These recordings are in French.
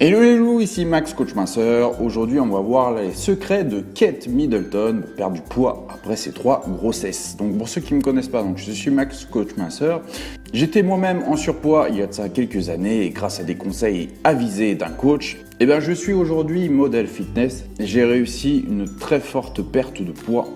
Hello les loups, ici Max Coach Minceur. Aujourd'hui on va voir les secrets de Kate Middleton pour perdre du poids après ses 3 grossesses. Donc pour ceux qui ne me connaissent pas, je suis Max Coach Minceur. J'étais moi-même en surpoids il y a de ça quelques années et grâce à des conseils avisés d'un coach, je suis aujourd'hui modèle fitness. J'ai réussi une très forte perte de poids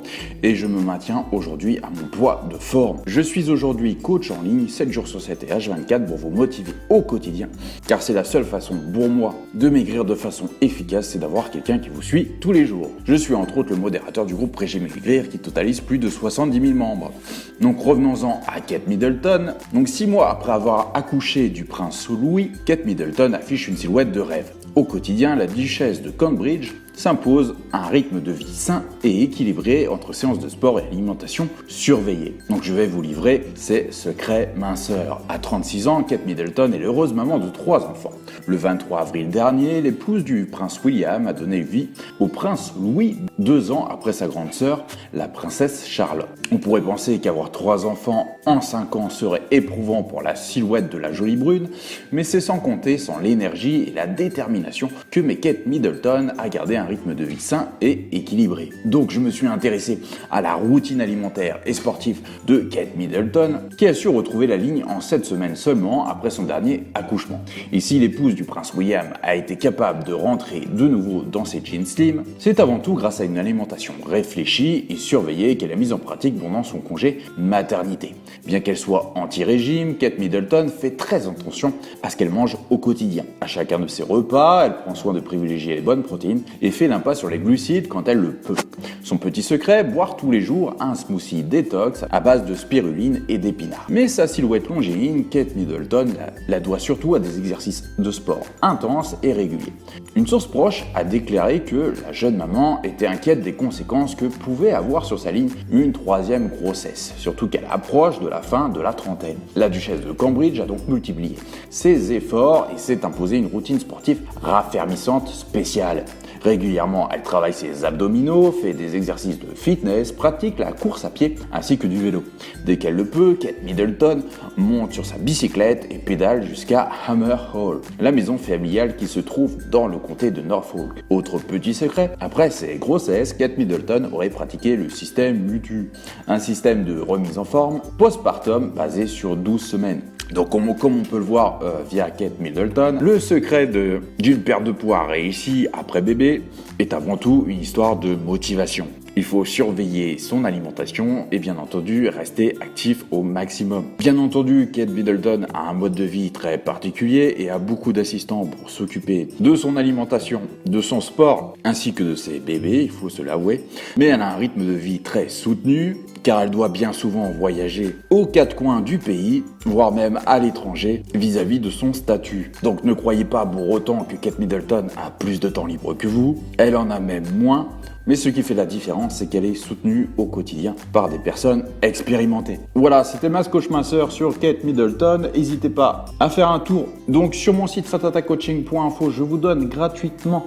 et je me maintiens aujourd'hui à mon poids de forme. Je suis aujourd'hui coach en ligne 7 jours sur 7 et H24 pour vous motiver au quotidien car c'est la seule façon pour moi de maigrir de façon efficace, c'est d'avoir quelqu'un qui vous suit tous les jours. Je suis entre autres le modérateur du groupe Régime Maigrir qui totalise plus de 70 000 membres. Donc revenons-en à Kate Middleton. Donc 6 mois après avoir accouché du prince Louis, Kate Middleton affiche une silhouette de rêve. Au quotidien, la duchesse de Cambridge s'impose un rythme de vie sain et équilibré entre séances de sport et alimentation surveillée. Donc je vais vous livrer ses secrets minceurs. À 36 ans, Kate Middleton est l'heureuse maman de 3 enfants. Le 23 avril dernier, l'épouse du prince William a donné vie au prince Louis 2 ans après sa grande sœur, la princesse Charlotte. On pourrait penser qu'avoir 3 enfants en 5 ans serait éprouvant pour la silhouette de la jolie brune, mais c'est sans compter sans l'énergie et la détermination que met Kate Middleton à garder un rythme de vie sain et équilibré. Donc je me suis intéressé à la routine alimentaire et sportive de Kate Middleton qui a su retrouver la ligne en 7 semaines seulement après son dernier accouchement. Et si l'épouse du prince William a été capable de rentrer de nouveau dans ses jeans slim, c'est avant tout grâce à une alimentation réfléchie et surveillée qu'elle a mise en pratique pendant son congé maternité. Bien qu'elle soit anti-régime, Kate Middleton fait très attention à ce qu'elle mange au quotidien. À chacun de ses repas, elle prend soin de privilégier les bonnes protéines et fait l'impasse sur les glucides quand elle le peut. Son petit secret, boire tous les jours un smoothie détox à base de spiruline et d'épinards. Mais sa silhouette longéline, Kate Middleton, la doit surtout à des exercices de sport intenses et réguliers. Une source proche a déclaré que la jeune maman était inquiète des conséquences que pouvait avoir sur sa ligne une 3e grossesse, surtout qu'elle approche de la fin de la trentaine. La duchesse de Cambridge a donc multiplié ses efforts et s'est imposé une routine sportive raffermissante spéciale. Régulièrement, elle travaille ses abdominaux, fait des exercices de fitness, pratique la course à pied ainsi que du vélo. Dès qu'elle le peut, Kate Middleton monte sur sa bicyclette et pédale jusqu'à Hammer Hall, la maison familiale qui se trouve dans le comté de Norfolk. Autre petit secret, après ses grossesses, Kate Middleton aurait pratiqué le système MUTU, un système de remise en forme postpartum basé sur 12 semaines. Donc comme on peut le voir via Kate Middleton, le secret d'une perte de poids réussie après bébé est avant tout une histoire de motivation. Il faut surveiller son alimentation et bien entendu rester actif au maximum. Bien entendu, Kate Middleton a un mode de vie très particulier et a beaucoup d'assistants pour s'occuper de son alimentation, de son sport ainsi que de ses bébés, il faut se l'avouer. Mais elle a un rythme de vie très soutenu car elle doit bien souvent voyager aux 4 coins du pays, voire même à l'étranger, vis-à-vis de son statut. Donc ne croyez pas pour autant que Kate Middleton a plus de temps libre que vous, elle en a même moins. Mais ce qui fait la différence, c'est qu'elle est soutenue au quotidien par des personnes expérimentées. Voilà, c'était Max Coach Minceur sur Kate Middleton. N'hésitez pas à faire un tour. Donc sur mon site fatatacoaching.info, je vous donne gratuitement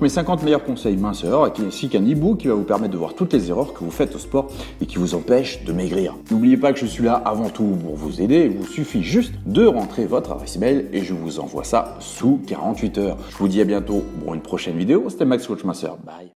mes 50 meilleurs conseils minceurs, ainsi qu'un e-book qui va vous permettre de voir toutes les erreurs que vous faites au sport et qui vous empêchent de maigrir. N'oubliez pas que je suis là avant tout pour vous aider. Il vous suffit juste de rentrer votre adresse email et je vous envoie ça sous 48 heures. Je vous dis à bientôt pour une prochaine vidéo. C'était Max Coach Minceur. Bye.